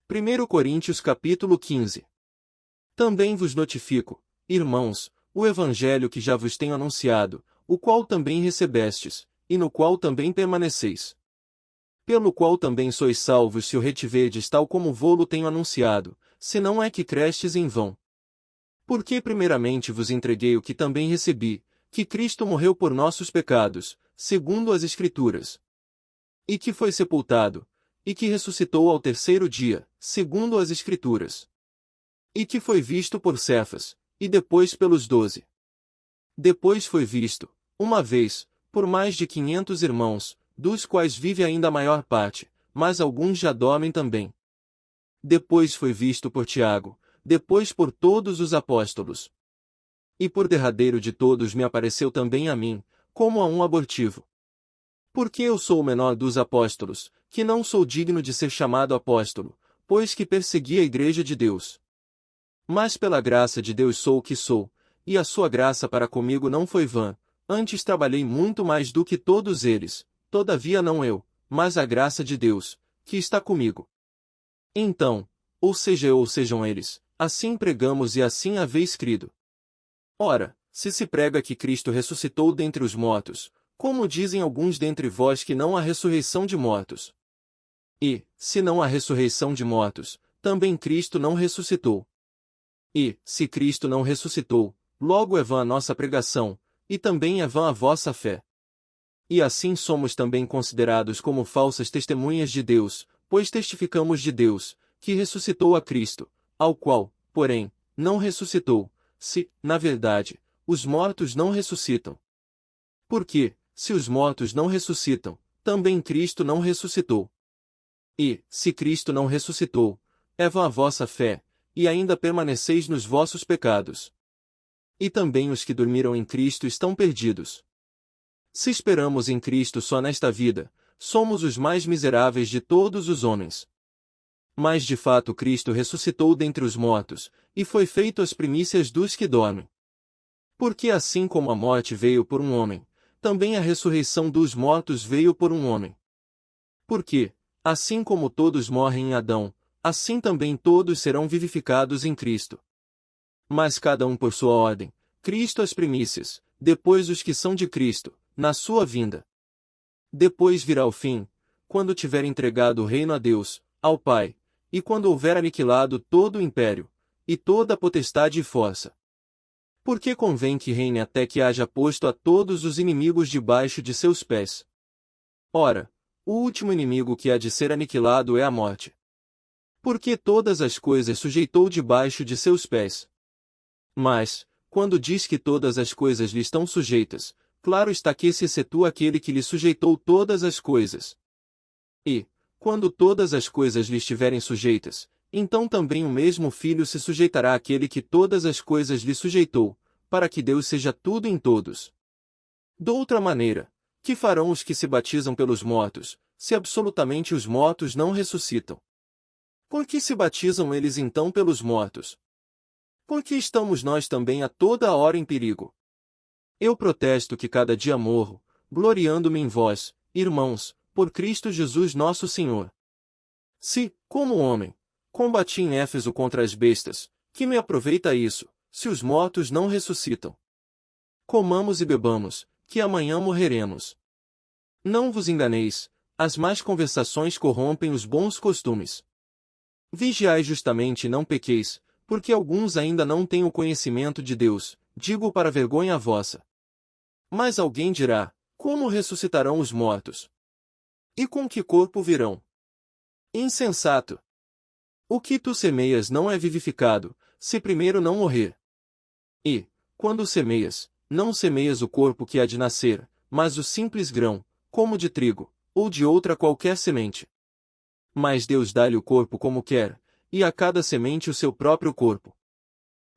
1 Coríntios capítulo 15. Também vos notifico, irmãos, o evangelho que já vos tenho anunciado, o qual também recebestes, e no qual também permaneceis. Pelo qual também sois salvos se o retiverdes tal como vô-lo tenho anunciado, se não é que crestes em vão. Porque primeiramente vos entreguei o que também recebi, que Cristo morreu por nossos pecados, segundo as Escrituras. E que foi sepultado, e que ressuscitou ao terceiro dia, segundo as Escrituras. E que foi visto por Cefas, e depois pelos 12. Depois foi visto, uma vez, por mais de 500 irmãos, dos quais vive ainda a maior parte, mas alguns já dormem também. Depois foi visto por Tiago, depois por todos os apóstolos. E por derradeiro de todos me apareceu também a mim, como a um abortivo. Porque eu sou o menor dos apóstolos, que não sou digno de ser chamado apóstolo, pois que persegui a igreja de Deus. Mas pela graça de Deus sou o que sou, e a sua graça para comigo não foi vã, antes trabalhei muito mais do que todos eles, todavia não eu, mas a graça de Deus, que está comigo. Então, ou seja eu ou sejam eles, assim pregamos e assim haveis crido. Ora, se prega que Cristo ressuscitou dentre os mortos, como dizem alguns dentre vós que não há ressurreição de mortos? E, se não há ressurreição de mortos, também Cristo não ressuscitou. E, se Cristo não ressuscitou, logo é vã a nossa pregação, e também é vã a vossa fé. E assim somos também considerados como falsas testemunhas de Deus, pois testificamos de Deus, que ressuscitou a Cristo, ao qual, porém, não ressuscitou, se, na verdade, os mortos não ressuscitam. Porque, se os mortos não ressuscitam, também Cristo não ressuscitou. E, se Cristo não ressuscitou, é vã a vossa fé, e ainda permaneceis nos vossos pecados. E também os que dormiram em Cristo estão perdidos. Se esperamos em Cristo só nesta vida, somos os mais miseráveis de todos os homens. Mas de fato Cristo ressuscitou dentre os mortos, e foi feito as primícias dos que dormem. Porque assim como a morte veio por um homem, também a ressurreição dos mortos veio por um homem. Porque, assim como todos morrem em Adão, assim também todos serão vivificados em Cristo. Mas cada um por sua ordem, Cristo as primícias, depois os que são de Cristo, na sua vinda. Depois virá o fim, quando tiver entregado o reino a Deus, ao Pai, e quando houver aniquilado todo o império, e toda a potestade e força. Porque convém que reine até que haja posto a todos os inimigos debaixo de seus pés. Ora, o último inimigo que há de ser aniquilado é a morte. Porque todas as coisas sujeitou debaixo de seus pés. Mas, quando diz que todas as coisas lhe estão sujeitas, claro está que se excetua aquele que lhe sujeitou todas as coisas. E, quando todas as coisas lhe estiverem sujeitas, então também o mesmo Filho se sujeitará àquele que todas as coisas lhe sujeitou, para que Deus seja tudo em todos. Doutra maneira, que farão os que se batizam pelos mortos, se absolutamente os mortos não ressuscitam? Por que se batizam eles então pelos mortos? Porque estamos nós também a toda a hora em perigo. Eu protesto que cada dia morro, gloriando-me em vós, irmãos, por Cristo Jesus nosso Senhor. Se, como homem, combati em Éfeso contra as bestas, que me aproveita isso, se os mortos não ressuscitam? Comamos e bebamos, que amanhã morreremos. Não vos enganeis, as más conversações corrompem os bons costumes. Vigiai justamente e não pequeis, porque alguns ainda não têm o conhecimento de Deus, digo para vergonha vossa. Mas alguém dirá, como ressuscitarão os mortos? E com que corpo virão? Insensato! O que tu semeias não é vivificado, se primeiro não morrer. E, quando semeias, não semeias o corpo que há de nascer, mas o simples grão, como de trigo, ou de outra qualquer semente. Mas Deus dá-lhe o corpo como quer, e a cada semente o seu próprio corpo.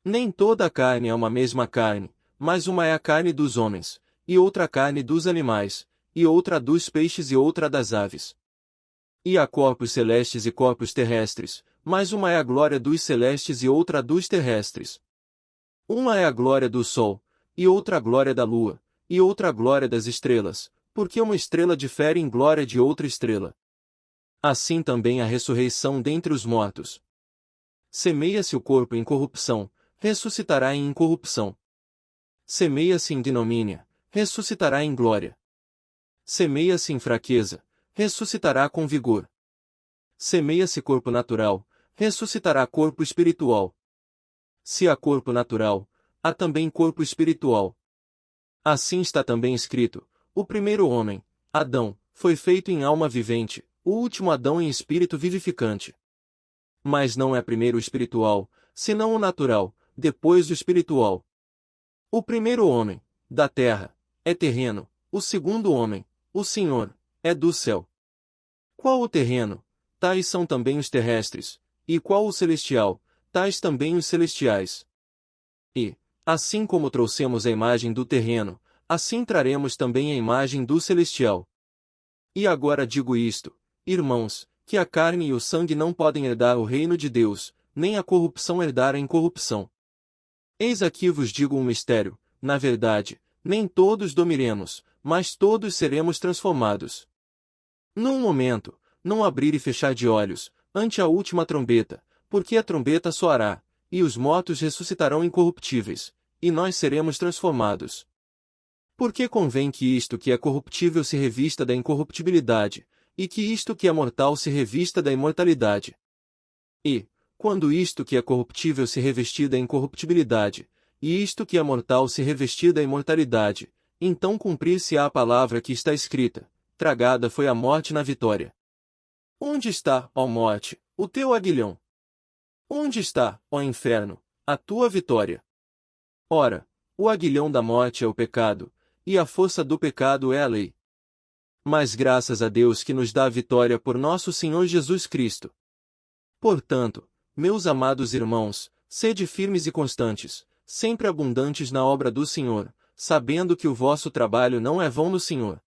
Nem toda a carne é uma mesma carne, mas uma é a carne dos homens, e outra a carne dos animais, e outra a dos peixes e outra a das aves. E há corpos celestes e corpos terrestres, mas uma é a glória dos celestes e outra a dos terrestres. Uma é a glória do sol, e outra a glória da lua, e outra a glória das estrelas, porque uma estrela difere em glória de outra estrela. assim também a ressurreição dentre os mortos. Semeia-se o corpo em corrupção, ressuscitará em incorrupção. Semeia-se em ignomínia, ressuscitará em glória. Semeia-se em fraqueza, ressuscitará com vigor. Semeia-se corpo natural, ressuscitará corpo espiritual. Se há corpo natural, há também corpo espiritual. Assim está também escrito: o primeiro homem, Adão, foi feito em alma vivente, o último Adão em espírito vivificante. Mas não é primeiro o espiritual, senão o natural, depois o espiritual. O primeiro homem, da terra, é terreno, o segundo homem, o Senhor, é do céu. Qual o terreno? Tais são também os terrestres, e qual o celestial? Tais também os celestiais. E, assim como trouxemos a imagem do terreno, assim traremos também a imagem do celestial. E agora digo isto, irmãos, que a carne e o sangue não podem herdar o reino de Deus, nem a corrupção herdar a incorrupção. Eis aqui vos digo um mistério: na verdade, nem todos dormiremos, mas todos seremos transformados. Num momento, não abrir e fechar de olhos, ante a última trombeta, porque a trombeta soará, e os mortos ressuscitarão incorruptíveis, e nós seremos transformados. Porque convém que isto que é corruptível se revista da incorruptibilidade, e que isto que é mortal se revista da imortalidade. E, quando isto que é corruptível se revestir da incorruptibilidade, e isto que é mortal se revestir da imortalidade, então cumprir-se-á a palavra que está escrita: tragada foi a morte na vitória. Onde está, ó morte, o teu aguilhão? Onde está, ó inferno, a tua vitória? Ora, o aguilhão da morte é o pecado, e a força do pecado é a lei. Mas graças a Deus que nos dá a vitória por nosso Senhor Jesus Cristo. Portanto, meus amados irmãos, sede firmes e constantes, sempre abundantes na obra do Senhor, sabendo que o vosso trabalho não é vão no Senhor.